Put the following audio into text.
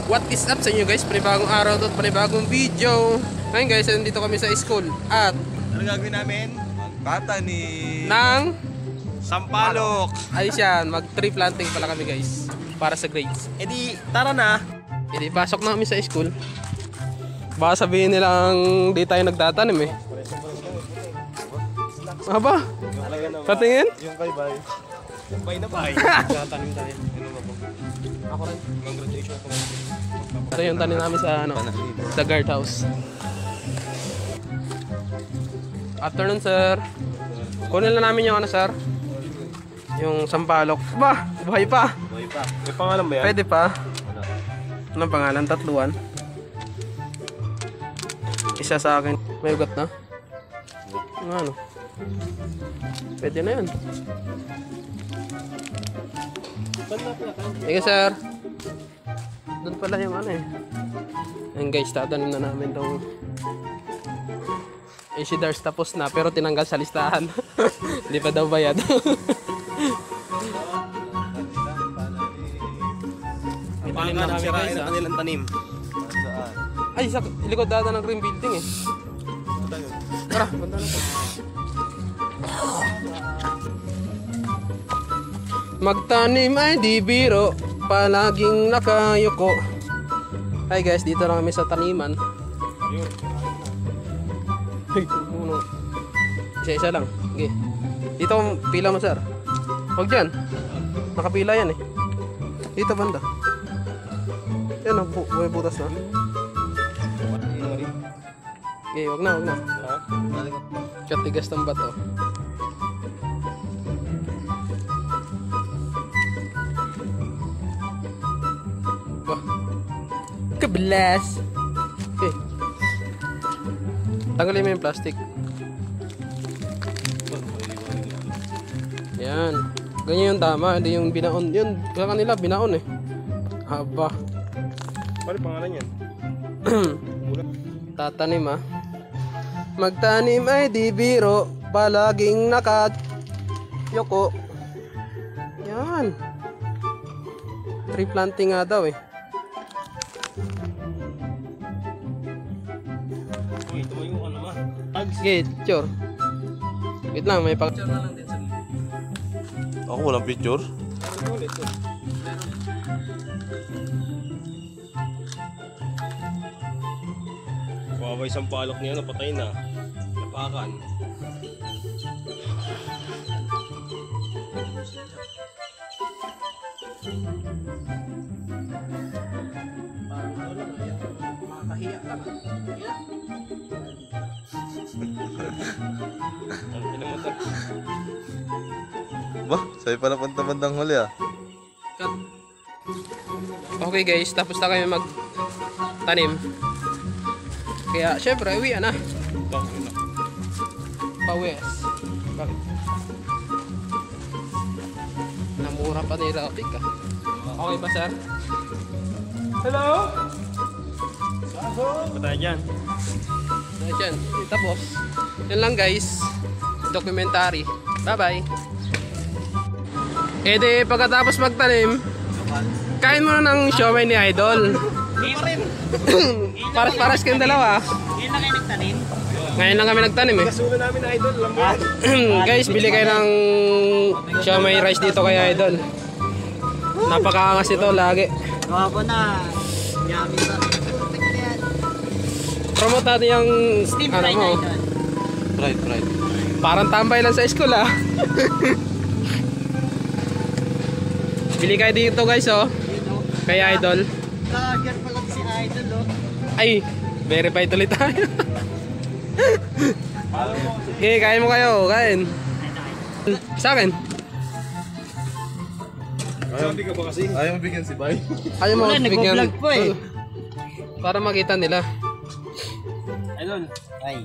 What is up sa inyo guys? Panibagong araw at panibagong video. Ngayon guys, nandito kami sa school. At ano gagawin namin? Magtatanim ng sampalok. ayos yan, mag tree planting pala kami guys. Para sa grades. E di, tara na. E di, pasok na kami sa school. Baka sabihin nilang di tayo nagtatanim eh. Aba? Patingin? Yung kay Bay. Yung Bay na Bay. Tatanim tayo. Ako rin. Congratulations po. Ito yung tanim namin sa ano, sa guardhouse. Afternoon sir. Kunin na namin yung ano sir, yung sampalok. Ba, buhay pa. Buhay pa. May pangalan ba yan? Pwede pa. Anong pangalan? Tatluan. Isa sa akin. May ugat na. Ano? Pwede na yun. Sige sir. Doon pala yung ano eh. Ayun guys, tatanim na namin tong Ishidars, tapos na pero tinanggal sa listahan. Hindi pa daw bayad. Baka nang sirain ang kanilang tanim. Ay, sa likod data ng green building eh. Tara, punta na po. Magtanim ay di biro, palaging nakayuko. Hi guys, dito na kami sa taniman. Isa-isa lang. Okay. Dito pila mo sir. Huwag dyan. Nakapila yan eh. Dito banda. Yan o, may butas na. Okay, wag na, wag na. Katigas ng bato. Wah. Kablas. Okay. Tanggalin mo yung plastic. Yan. Ganyan yung tama. Hindi yung binaon. Yun, kaya kanila binaon eh. Haba. Paano pangalan yan? Tatanim ah. Magtanim ay di biro, palaging yoko. Yan. Tree planting nga daw eh. Uy, tumayo ka naman. Tags. Okay, picture. Wait lang, may picture na lang din sa Ako walang picture. Kawawa isang palok niya, napatay na. Napakan. Makahiya ka. Bah, sa'yo pala punta-bandang huli ah. Cut. Okay guys, tapos na kami magtanim. Kaya syempre, uwi na. Pawes. Bakit? Namura pa ni Rapik ah. Okay ba sir? Hello? Ba tayo dyan? So, dyan. Tapos, yun lang guys. Documentary. Bye bye. E di pagkatapos magtanim, kain mo na ng siomay ni Idol. Ngayon pa rin. Paras-paras kayong dalawa. Ngayon na kayo nagtanim? Ngayon lang kami nagtanim eh. Kasulo namin na Idol. Guys, bili kayo ng siomay rice dito kay Idol. Napakaangas ito lagi. Gawa ko na. Yummy ba? Perfect na yan. Promote natin yung Steam ano fry mo. na Idol. Right. Parang tambay lang sa school ah. Bili kayo dito guys oh. Kay Idol. Vlogger pala si Idol oh. Ay, verify tuloy tayo. Okay, kain mo kayo, kain. Sa akin. Sabi ka ba kasi? Ayaw mo bigyan si Bay. Ayaw mo Wala, bigyan. nagbablog po eh. Para makita nila. Idol. Ay.